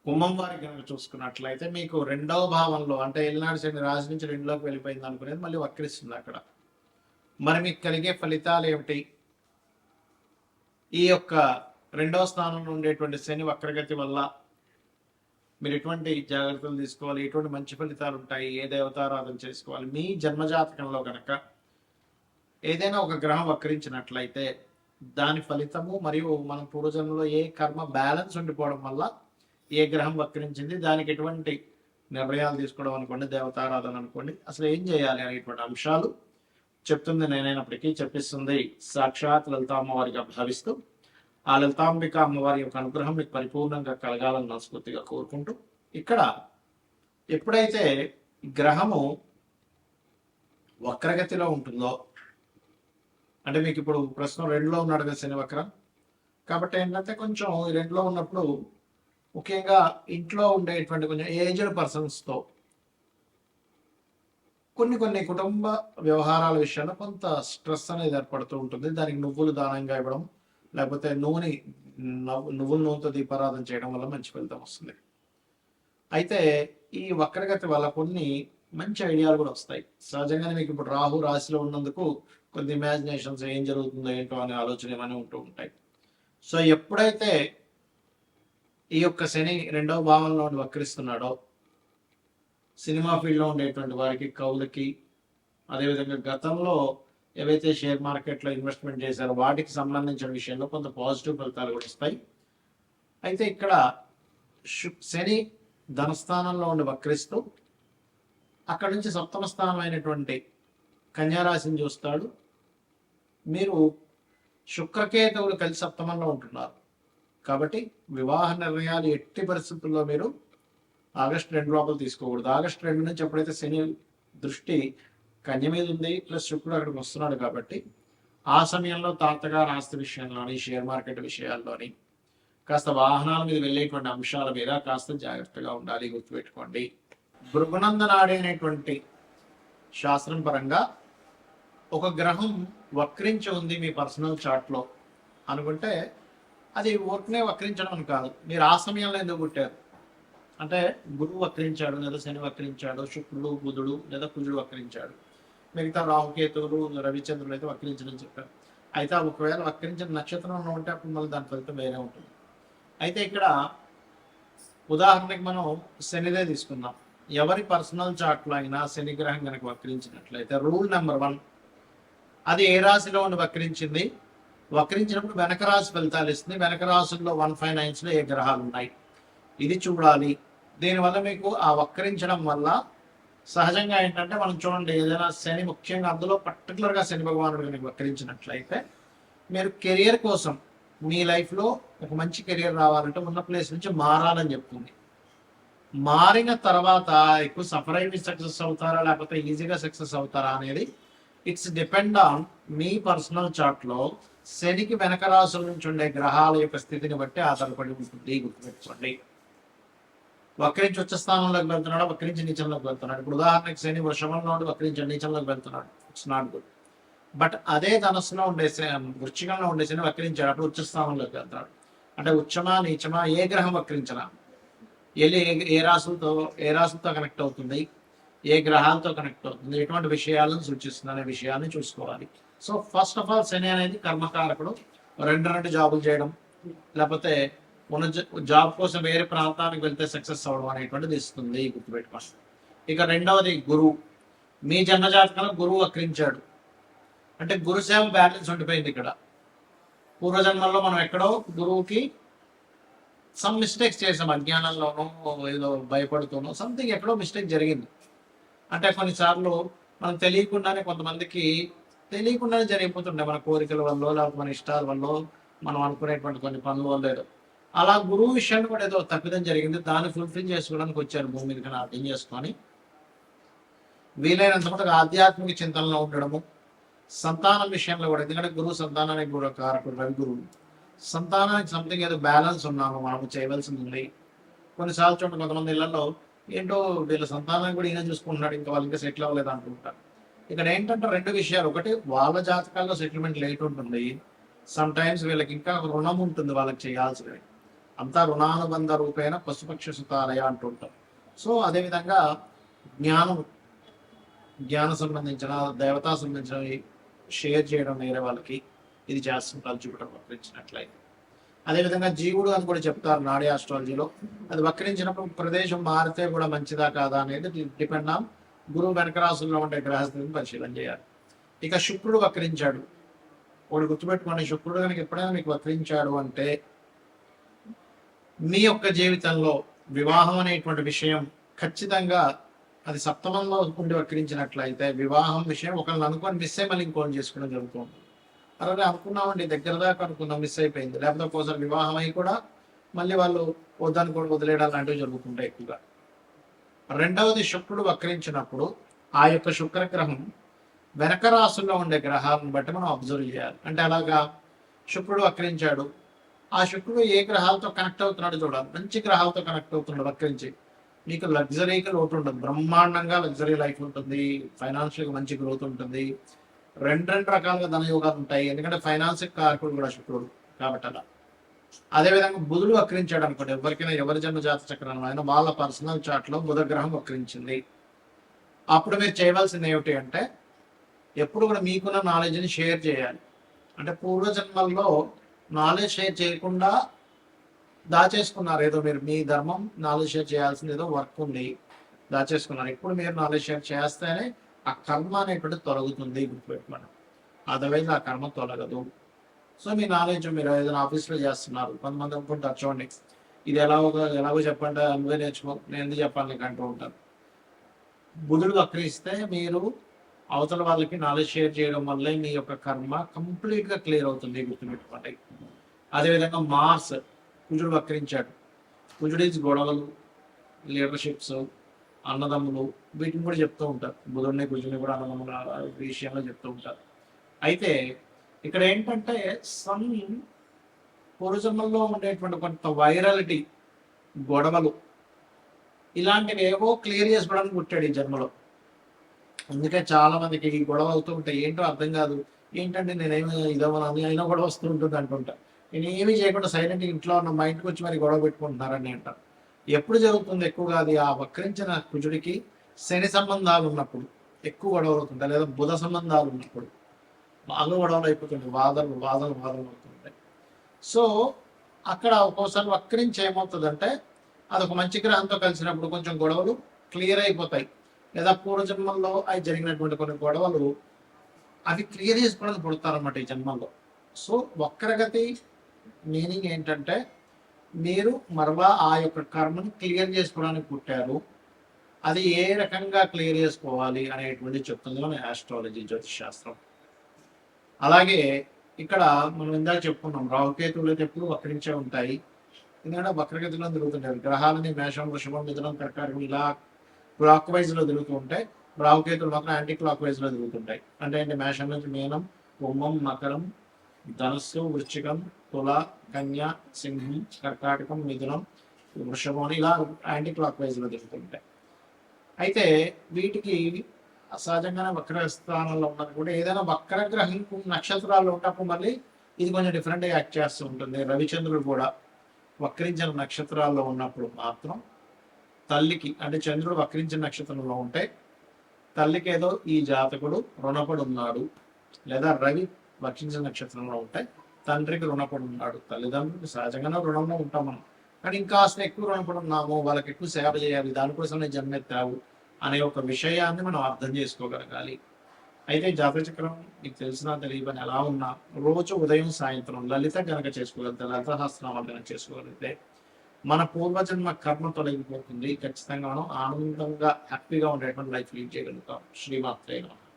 కుంభం వారికి కనుక చూసుకున్నట్లయితే మీకు రెండవ భావంలో అంటే ఏలినాడు శని రాశి నుంచి రెండులోకి వెళ్ళిపోయింది అనుకునేది మళ్ళీ వక్రిస్తుంది అక్కడ. మరి మీకు కలిగే ఫలితాలు ఏమిటి? ఈ యొక్క రెండవ స్థానంలో ఉండేటువంటి శని వక్రగతి వల్ల మీరు ఎటువంటి జాగ్రత్తలు తీసుకోవాలి, ఎటువంటి మంచి ఫలితాలు ఉంటాయి, ఏ దేవతారాధన చేసుకోవాలి? మీ జన్మజాతకంలో కనుక ఏదైనా ఒక గ్రహం వక్రించినట్లయితే దాని ఫలితము మరియు మన పూర్వజన్మలో ఏ కర్మ బ్యాలెన్స్ ఉండిపోవడం వల్ల ఏ గ్రహం వక్రించింది, దానికి ఎటువంటి నిర్ణయాలు తీసుకోవడం అనుకోండి, దేవతారాధన అనుకోండి, అసలు ఏం చేయాలి అనేటువంటి అంశాలు చెప్తుంది నేనైనప్పటికీ చెప్పిస్తుంది సాక్షాత్ లలిత అమ్మవారిగా భావిస్తూ ఆ లలితాంబిక అమ్మవారి యొక్క అనుగ్రహం మీకు పరిపూర్ణంగా కలగాలని మనస్ఫూర్తిగా కోరుకుంటూ, ఇక్కడ ఎప్పుడైతే గ్రహము వక్రగతిలో ఉంటుందో, అంటే మీకు ఇప్పుడు ప్రస్తుతం రెండులో ఉన్నాడు కదా శని వక్రం, కాబట్టి ఏంటంటే కొంచెం ఈ రెండులో ఉన్నప్పుడు ముఖ్యంగా ఇంట్లో ఉండేటువంటి కొంచెం ఏజ్డ్ పర్సన్స్తో కొన్ని కుటుంబ వ్యవహారాల విషయంలో కొంత స్ట్రెస్ అనేది ఏర్పడుతూ ఉంటుంది. దానికి నువ్వులు దానంగా ఇవ్వడం, లేకపోతే నువ్వుల నూనెతో దీపారాధన చేయడం వల్ల మంచి ఫలితం వస్తుంది. అయితే ఈ వక్రగతి వల్ల కొన్ని మంచి ఐడియాలు కూడా వస్తాయి. సహజంగానే మీకు ఇప్పుడు రాహు రాశిలో ఉన్నందుకు కొన్ని ఇమాజినేషన్స్, ఏం జరుగుతుందో ఏంటో అనే ఆలోచన ఏమైనా ఉంటూ ఉంటాయి. సో ఎప్పుడైతే ఈ యొక్క శని రెండవ భావంలో వక్రిస్తున్నాడో, సినిమా ఫీల్డ్లో ఉండేటువంటి వారికి, కవులకి, అదేవిధంగా గతంలో ఏవైతే షేర్ మార్కెట్లో ఇన్వెస్ట్మెంట్ చేశారో వాటికి సంబంధించిన విషయంలో కొంత పాజిటివ్ ఫలితాలు కూడా వస్తాయి. అయితే ఇక్కడ శని ధనస్థానంలో ఉండి వక్రిస్తూ అక్కడి నుంచి సప్తమ స్థానం అయినటువంటి కన్యారాశిని చూస్తాడు. మీరు శుక్రకేతువులు కలిసి సప్తమంలో ఉంటున్నారు కాబట్టి వివాహ నిర్ణయాలు ఎట్టి పరిస్థితుల్లో మీరు ఆగస్టు 2 లోపల తీసుకోకూడదు. ఆగస్టు 2 నుంచి ఎప్పుడైతే శని దృష్టి కన్య మీద ఉంది, ప్లస్ శుక్రుడు అక్కడికి వస్తున్నాడు కాబట్టి ఆ సమయంలో తాతగారు ఆస్తి విషయంలోని, షేర్ మార్కెట్ విషయాల్లోని, కాస్త వాహనాల మీద వెళ్ళేటువంటి అంశాల మీద కాస్త జాగ్రత్తగా ఉండాలి, గుర్తుపెట్టుకోండి. భృగునందనాడి అనేటువంటి శాస్త్రం పరంగా ఒక గ్రహం వక్రించి ఉంది మీ పర్సనల్ చార్ట్లో అనుకుంటే అది ఊరికనే వక్రించడం అని కాదు. మీరు ఆ సమయంలో ఎందుకు పుట్టారు అంటే గురువు వక్రించాడు, లేదా శని వక్రించాడు, శుక్రుడు, బుధుడు లేదా కుజుడు వక్రించాడు, మిగతా రాహుకేతువులు, రవిచంద్రులు అయితే వక్రించడం చెప్పారు. అయితే ఒకవేళ వక్రించిన నక్షత్రంలో ఉంటే అప్పుడు మళ్ళీ దాని ఫలితం వేరే ఉంటుంది. అయితే ఇక్కడ ఉదాహరణకి మనం శనిదే తీసుకుందాం. ఎవరి పర్సనల్ చార్ట్లో అయినా శని గ్రహం కనుక వక్రించినట్లయితే రూల్ నెంబర్ 1, అది ఏ రాశిలో ఉండి వక్రించింది, వక్రించినప్పుడు వెనక రాశి ఫలితాలు ఇస్తుంది. వెనక రాశుల్లో 1, 5, 9 ఏ గ్రహాలు ఉన్నాయి ఇది చూడాలి. దీనివల్ల మీకు ఆ వక్రించడం వల్ల సహజంగా ఏంటంటే మనం చూడండి, ఏదైనా శని ముఖ్యంగా అందులో పర్టికులర్గా శని భగవానుడు కనుక వక్రించినట్లయితే మీరు కెరియర్ కోసం మీ లైఫ్లో ఒక మంచి కెరియర్ రావాలంటే ఉన్న ప్లేస్ నుంచి మారాలని చెప్తుంది. మారిన తర్వాత ఎక్కువ సఫర్ అయ్యి సక్సెస్ అవుతారా లేకపోతే ఈజీగా సక్సెస్ అవుతారా అనేది ఇట్స్ డిపెండ్ ఆన్ మీ పర్సనల్ చార్ట్లో శనికి వెనక రాశుల నుంచి ఉండే గ్రహాల యొక్క స్థితిని బట్టి ఆధారపడి ఉంటుంది, గుర్తుపెట్టుకోండి. వక్రించి ఉచ్చ స్థానంలోకి వెళ్తున్నాడు, వక్రించి నీచంలోకి వెళ్తున్నాడు. ఇప్పుడు ఉదాహరణకి శని వృషభంలో ఉండి వక్రించి నీచంలోకి వెళ్తున్నాడు, ఇట్స్ నాట్ గుడ్. బట్ అదే ధనస్సులో ఉండే వృశ్చికంలో ఉండే శని వక్రించాడు, అప్పుడు ఉచ్చ స్థానంలోకి వెళ్తాడు. అంటే ఉచ్చమా నీచమా ఏ గ్రహం వక్రించనా, ఏ రాశులతో కనెక్ట్ అవుతుంది, ఏ గ్రహాలతో కనెక్ట్ అవుతుంది, ఎటువంటి విషయాలను సూచిస్తుంది అనే విషయాన్ని చూసుకోవాలి. సో ఫస్ట్ ఆఫ్ ఆల్ శని అనేది కర్మకారకుడు. రెండు జాబులు చేయడం, లేకపోతే ఉన్న జాబ్ కోసం వేరే ప్రాంతానికి వెళ్తే సక్సెస్ అవ్వడం అనేటువంటిది ఇస్తుంది, గుర్తుపెట్టుకోండి. ఇక రెండవది గురువు. మీ జన్మజాతకంలో గురువు వక్రించాడు అంటే గురుసేవ బ్యాలెన్స్ ఉండిపోయింది. ఇక్కడ పూర్వజన్మల్లో మనం ఎక్కడో గురువుకి సమ్ మిస్టేక్స్ చేసాం, అజ్ఞానంలోనో ఏదో భయపడుతూనో సంథింగ్ ఎక్కడో మిస్టేక్ జరిగింది. అంటే కొన్నిసార్లు మనం తెలియకుండానే, కొంతమందికి తెలియకుండానే జరిగిపోతుండే మన కోరికల వల్ల, లేకపోతే మన ఇష్టాల వల్ల, మనం అనుకునేటువంటి కొన్ని పనుల వల్ల ఏదో అలా గురువు విషయాన్ని కూడా ఏదో తప్పిదం జరిగింది. దాన్ని ఫుల్ఫిల్ చేసుకోవడానికి వచ్చారు భూమి మీద అర్థం చేసుకొని వీలైనంత మటుకు ఆధ్యాత్మిక చింతనలో ఉండడము, సంతానం విషయంలో కూడా, ఎందుకంటే గురువు సంతానానికి కూడా కారకుడు, రవి గురువు. సంతానానికి సంథింగ్ ఏదో బ్యాలెన్స్ ఉన్నాము మనము చేయవలసింది ఉంది. కొన్నిసార్లు చూడండి కొంతమంది ఇళ్లలో ఏంటో వీళ్ళ సంతానాన్ని కూడా ఈయన చూసుకుంటున్నాడు, ఇంకా వాళ్ళు ఇంకా సెటిల్ అవ్వలేదు అనుకుంటారు. ఇక్కడ ఏంటంటే రెండు విషయాలు. ఒకటి, వాళ్ళ జాతకాల్లో సెటిల్మెంట్ లేట్ ఉంటుంది, సమ్ టైమ్స్ వీళ్ళకి ఇంకా రుణం ఉంటుంది వాళ్ళకి చేయాల్సినవి. అంతా రుణానుబంధ రూపేణ పశుపక్ష సుతాలయ అంటుంటాం. సో అదేవిధంగా జ్ఞానం, జ్ఞానం సంబంధించిన దేవతా సంబంధించినవి షేర్ చేయడం వేరే వాళ్ళకి ఇది చేస్తుంటారు జూపిటర్ వక్రించినట్లయితే. అదేవిధంగా జీవుడు అని కూడా చెప్తారు నాడీ ఆస్ట్రాలజీలో. అది వక్రించినప్పుడు ప్రదేశం మారితే కూడా మంచిదా కాదా అనేది డిపెండ్ ఆన్ గురువు వెనక రాసుల్లో ఉండే గ్రహస్థితిని పరిశీలన చేయాలి. ఇక శుక్రుడు వక్రించాడు, ఒకటి గుర్తుపెట్టుకోండి, శుక్రుడు కనుక ఎప్పుడైనా మీకు వక్రించాడు అంటే మీ యొక్క జీవితంలో వివాహం అనేటువంటి విషయం ఖచ్చితంగా అది సప్తమంలో ఉండి వక్రించినట్లయితే వివాహం విషయం ఒకరిని అనుకొని మిస్ అయ్యి మళ్ళీ ఇంకోటి చేసుకోవడం జరుగుతుంది. అలాగే అనుకున్నామండి, దగ్గర దాకా అనుకున్నాం, మిస్ అయిపోయింది. లేకపోతే ఒక్కోసారి వివాహం అయి కూడా మళ్ళీ వాళ్ళు వద్దని కూడా వదిలేయడం లాంటివి జరుగుతుంటాయి ఎక్కువగా. రెండవది, శుక్రుడు వక్రించినప్పుడు ఆ యొక్క శుక్రగ్రహం వెనక రాసుల్లో ఉండే గ్రహాలను బట్టి మనం అబ్జర్వ్ చేయాలి. అంటే అలాగా శుక్రుడు వక్రించాడు, ఆ శుక్రుడు ఏ గ్రహాలతో కనెక్ట్ అవుతున్నాడు చూడాలి. మంచి గ్రహాలతో కనెక్ట్ అవుతున్నాడు వక్రించి, మీకు లగ్జరీకి లోటు ఉండదు, బ్రహ్మాండంగా లగ్జరీ లైఫ్ ఉంటుంది, ఫైనాన్షియల్గా మంచి గ్రోత్ ఉంటుంది, రెండు రకాలుగా ధనయోగాలు ఉంటాయి. ఎందుకంటే ఫైనాన్స్ కారకుడు కూడా శుక్రుడు కాబట్టి అలా. అదేవిధంగా బుధుడు వక్రించాడు అనుకోండి, ఎవరికైనా ఎవరి జన్మ జాత చక్రం అయినా వాళ్ళ పర్సనల్ చార్ట్ లో బుధ గ్రహం వక్రించింది, అప్పుడు మీరు చేయవలసింది ఏమిటి అంటే ఎప్పుడు కూడా మీకున్న నాలెడ్జ్ని షేర్ చేయాలి. అంటే పూర్వజన్మల్లో నాలెడ్జ్ షేర్ చేయకుండా దాచేసుకున్నారు, ఏదో మీరు మీ ధర్మం నాలెడ్జ్ షేర్ చేయాల్సింది ఏదో వర్క్ ఉంది దాచేసుకున్నారు. ఇప్పుడు మీరు నాలెడ్జ్ షేర్ చేస్తేనే ఆ కర్మ అనేటువంటి తొలగుతుంది, గుర్తుపెట్టుకోండి. అదర్వైజ్ ఆ కర్మ తొలగదు. సో మీ నాలెడ్జ్ మీరు ఏదైనా ఆఫీస్లో చేస్తున్నారు, కొంతమంది అనుకుంటారు చూడండి ఇది ఎలాగో చెప్పండి నువ్వే నేర్చుకో, నేను ఎందుకు చెప్పాలి నీకు అంటూ ఉంటారు. బుధుడు వక్రిస్తే మీరు అవతల వాళ్ళకి నాలెడ్జ్ షేర్ చేయడం వల్లే మీ యొక్క కర్మ కంప్లీట్గా క్లియర్ అవుతుంది, గుర్తుపెట్టుకోండి. అదేవిధంగా మార్స్, కుజుడు వక్రించాడు. కుజుడు ఈజ్ గొడవలు, లీడర్షిప్స్, అన్నదమ్ములు, వీటిని కూడా చెప్తూ ఉంటారు. బుధుడిని కుజుడిని కూడా అన్నదమ్ముల విషయంలో చెప్తూ ఉంటారు. అయితే ఇక్కడ ఏంటంటే సన్ పూర్వజన్మల్లో ఉండేటువంటి కొంత వైరాలిటీ, గొడవలు, ఇలాంటివి ఏవో క్లియర్ చేసుకోవడానికి పుట్టాడు ఈ జన్మలో. అందుకే చాలా మందికి ఈ గొడవ అవుతూ ఉంటాయి, ఏంటో అర్థం కాదు, ఏంటంటే నేనేమి ఇదవని అయినా గొడవ వస్తూ ఉంటుంది అంటుంటా. నేను ఏమీ చేయకుండా సైలెంట్ ఇంట్లో ఉన్న మా ఇంటికి వచ్చి మరి గొడవ పెట్టుకుంటున్నారని అంటారు. ఎప్పుడు జరుగుతుంది ఎక్కువగా అది ఆ వక్రించిన కుజుడికి శని సంబంధాలు ఉన్నప్పుడు ఎక్కువ గొడవలు అవుతుంటాయి, లేదా బుధ సంబంధాలు ఉన్నప్పుడు బాగా గొడవలు అయిపోతుంటాయి, వాదనలు అవుతుంటాయి. సో అక్కడ ఒక్కోసారి వక్రించి ఏమవుతుందంటే అదొక మంచి గ్రహంతో కలిసినప్పుడు కొంచెం గొడవలు క్లియర్ అయిపోతాయి, లేదా పూర్వజన్మంలో అవి జరిగినటువంటి కొన్ని గొడవలు అవి క్లియర్ చేసుకోవడానికి పుడతారన్నమాట ఈ జన్మంలో. సో వక్రగతి మీనింగ్ ఏంటంటే మీరు మరలా ఆ యొక్క కర్మను క్లియర్ చేసుకోవడానికి పుట్టారు, అది ఏ రకంగా క్లియర్ చేసుకోవాలి అనేటువంటి చెప్తుంది మన ఆస్ట్రాలజీ, జ్యోతిష్ శాస్త్రం. అలాగే ఇక్కడ మనం ఇందాక చెప్పుకున్నాం రాహుకేతువులు అయితే ఎప్పుడు వక్రించే ఉంటాయి, ఎందుకంటే వక్రగతిలో తిరుగుతుంటారు. గ్రహాలని మేషం, వృషభం, మిథునం, కర్కాటకం ఇలా క్లాక్ వైజ్ లో తిరుగుతూ ఉంటాయి, రాహుకేతువులు మాత్రం యాంటీ క్లాక్ వైజ్ లో తిరుగుతుంటాయి. అంటే ఏంటి, మేషం నుంచి మీనం, కుంభం, మకరం, ధనస్సు, వృశ్చికం, తుల, కన్య, సింహం, కర్కాటకం, మిథునం, వృషభం ఇలా యాంటీ క్లాక్ వైజ్ లో తిరుగుతుంటాయి. అయితే వీటికి సహజంగానే వక్ర స్థానంలో ఉన్నది కూడా ఏదైనా వక్రగ్రహం నక్షత్రాల్లో ఉన్నప్పుడు మళ్ళీ ఇది కొంచెం డిఫరెంట్గా యాక్ట్ చేస్తూ ఉంటుంది. రవిచంద్రుడు కూడా వక్రించిన నక్షత్రాల్లో ఉన్నప్పుడు మాత్రం తల్లికి, అంటే చంద్రుడు వక్రించిన నక్షత్రంలో ఉంటే తల్లికి ఏదో ఈ జాతకుడు రుణపడి ఉన్నాడు, లేదా రవి వక్రించిన నక్షత్రంలో ఉంటే తండ్రికి రుణపడి ఉన్నాడు. తల్లిదండ్రులకు సహజంగానే రుణంలో ఉంటాం మనం, కానీ ఇంకా అసలు ఎక్కువ రుణపడి ఉన్నాము, వాళ్ళకి ఎక్కువ సేవ చేయాలి, దానికోసమే జన్మెత్తావు అనే ఒక విషయాన్ని మనం అర్థం చేసుకోగలగాలి. అయితే జాతచక్రం మీకు తెలిసినా తెలియని ఎలా ఉన్నా రోజు ఉదయం సాయంత్రం లలిత గనక చేసుకోగలిగితే, లలిత సహస్రనామాలు గనక చేసుకోగలిగితే మన పూర్వజన్మ కర్మ తొలగిపోతుంది. ఖచ్చితంగా మనం ఆనందంగా హ్యాపీగా ఉండేటువంటి లైఫ్ లీడ్ చేయగలుగుతాం. శ్రీమాత్రే నమః.